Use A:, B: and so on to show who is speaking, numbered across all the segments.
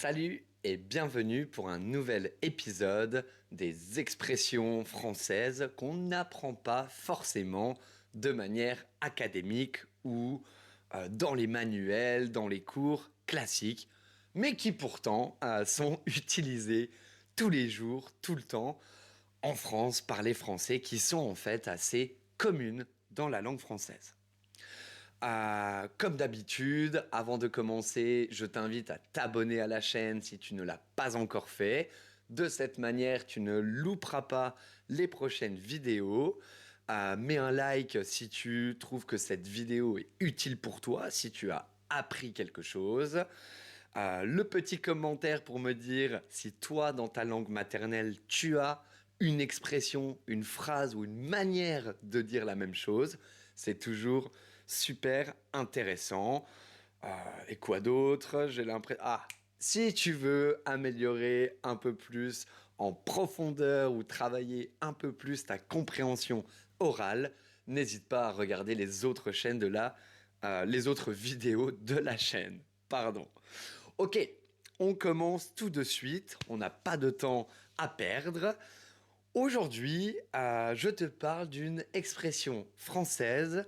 A: Salut et bienvenue pour un nouvel épisode des expressions françaises qu'on n'apprend pas forcément de manière académique ou dans les manuels, dans les cours classiques, mais qui pourtant sont utilisées tous les jours, tout le temps, en France par les Français qui sont en fait assez communes dans la langue française. Comme d'habitude, avant de commencer, je t'invite à t'abonner à la chaîne si tu ne l'as pas encore fait. De cette manière, tu ne louperas pas les prochaines vidéos. Mets un like si tu trouves que cette vidéo est utile pour toi, si tu as appris quelque chose. Le petit commentaire pour me dire si toi, dans ta langue maternelle, tu as une expression, une phrase ou une manière de dire la même chose. C'est toujours super intéressant. Et quoi d'autre? J'ai l'impression... Si tu veux améliorer un peu plus en profondeur ou travailler un peu plus ta compréhension orale, n'hésite pas à regarder les autres chaînes les autres vidéos de la chaîne. Pardon. Ok, on commence tout de suite. On n'a pas de temps à perdre. Aujourd'hui, je te parle d'une expression française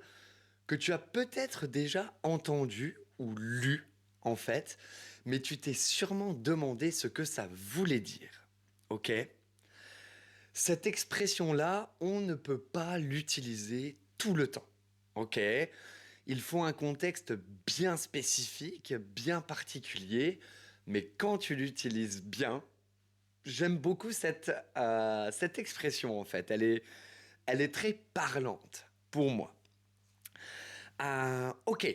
A: que tu as peut-être déjà entendue ou lue en fait, mais tu t'es sûrement demandé ce que ça voulait dire. Ok? Cette expression-là, on ne peut pas l'utiliser tout le temps. Ok? Il faut un contexte bien spécifique, bien particulier, mais quand tu l'utilises bien, j'aime beaucoup cette expression en fait. Elle est très parlante pour moi. Ok,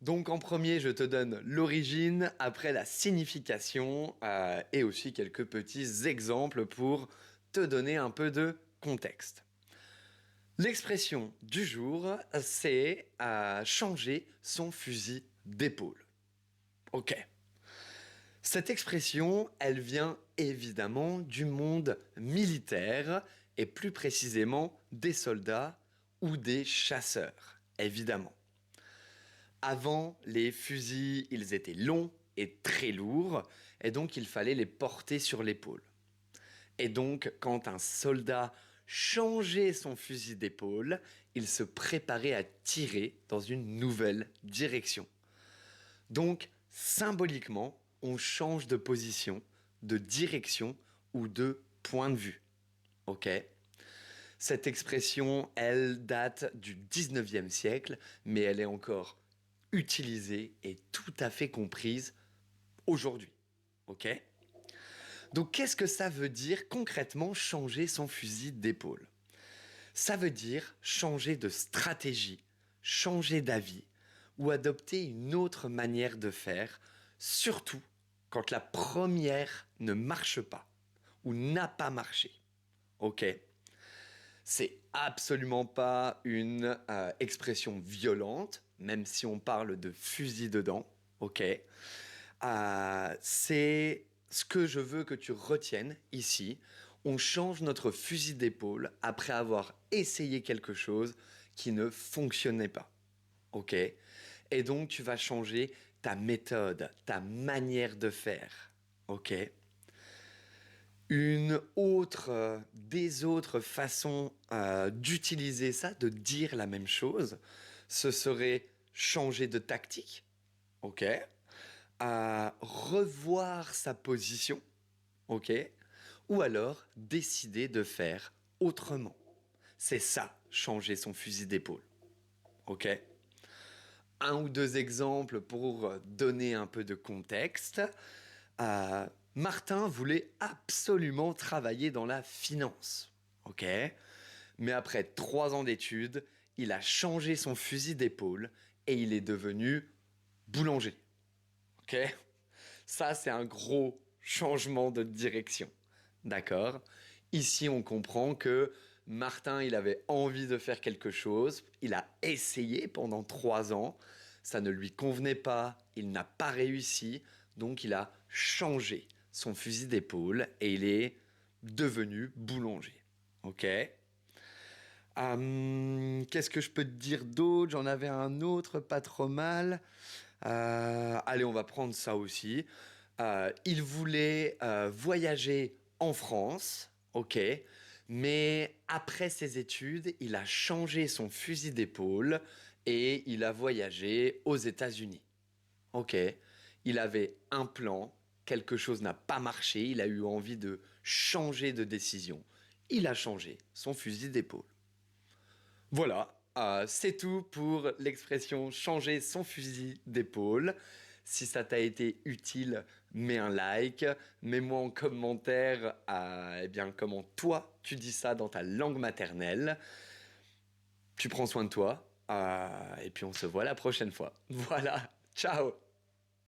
A: donc en premier, je te donne l'origine, après la signification et aussi quelques petits exemples pour te donner un peu de contexte. L'expression du jour, c'est changer son fusil d'épaule. Ok. Cette expression, elle vient évidemment du monde militaire et plus précisément des soldats ou des chasseurs, évidemment. Avant, les fusils, ils étaient longs et très lourds, et donc il fallait les porter sur l'épaule. Et donc, quand un soldat changeait son fusil d'épaule, il se préparait à tirer dans une nouvelle direction. Donc, symboliquement, on change de position, de direction ou de point de vue. Ok? Cette expression, elle date du 19e siècle, mais elle est encore utilisée et tout à fait comprise aujourd'hui. Ok? Donc, qu'est-ce que ça veut dire concrètement changer son fusil d'épaule? Ça veut dire changer de stratégie, changer d'avis ou adopter une autre manière de faire, surtout quand la première ne marche pas ou n'a pas marché. Ok? C'est absolument pas une expression violente, même si on parle de fusil dedans. Ok? C'est ce que je veux que tu retiennes ici. On change notre fusil d'épaule après avoir essayé quelque chose qui ne fonctionnait pas. Ok? Et donc, tu vas changer ta méthode, ta manière de faire. Ok? Des autres façons d'utiliser ça, de dire la même chose, ce serait changer de tactique. Ok? Revoir sa position, ok? Ou alors décider de faire autrement. C'est ça, changer son fusil d'épaule, ok? Un ou deux exemples pour donner un peu de contexte. Martin voulait absolument travailler dans la finance, ok? Mais après 3 ans d'études, il a changé son fusil d'épaule et il est devenu boulanger, ok? Ça, c'est un gros changement de direction. D'accord? Ici, on comprend que Martin, il avait envie de faire quelque chose. Il a essayé pendant 3 ans. Ça ne lui convenait pas. Il n'a pas réussi. Donc, il a changé son fusil d'épaule et il est devenu boulanger. Ok? Qu'est-ce que je peux te dire d'autre? J'en avais un autre, pas trop mal. Allez, on va prendre ça aussi. Il voulait voyager en France, ok, mais après ses études, il a changé son fusil d'épaule et il a voyagé aux États-Unis. Ok, il avait un plan, quelque chose n'a pas marché, il a eu envie de changer de décision. Il a changé son fusil d'épaule. Voilà, c'est tout pour l'expression changer son fusil d'épaule. Si ça t'a été utile, mets un like, mets-moi en commentaire eh bien, comment toi tu dis ça dans ta langue maternelle. Tu prends soin de toi et puis on se voit la prochaine fois. Voilà, ciao!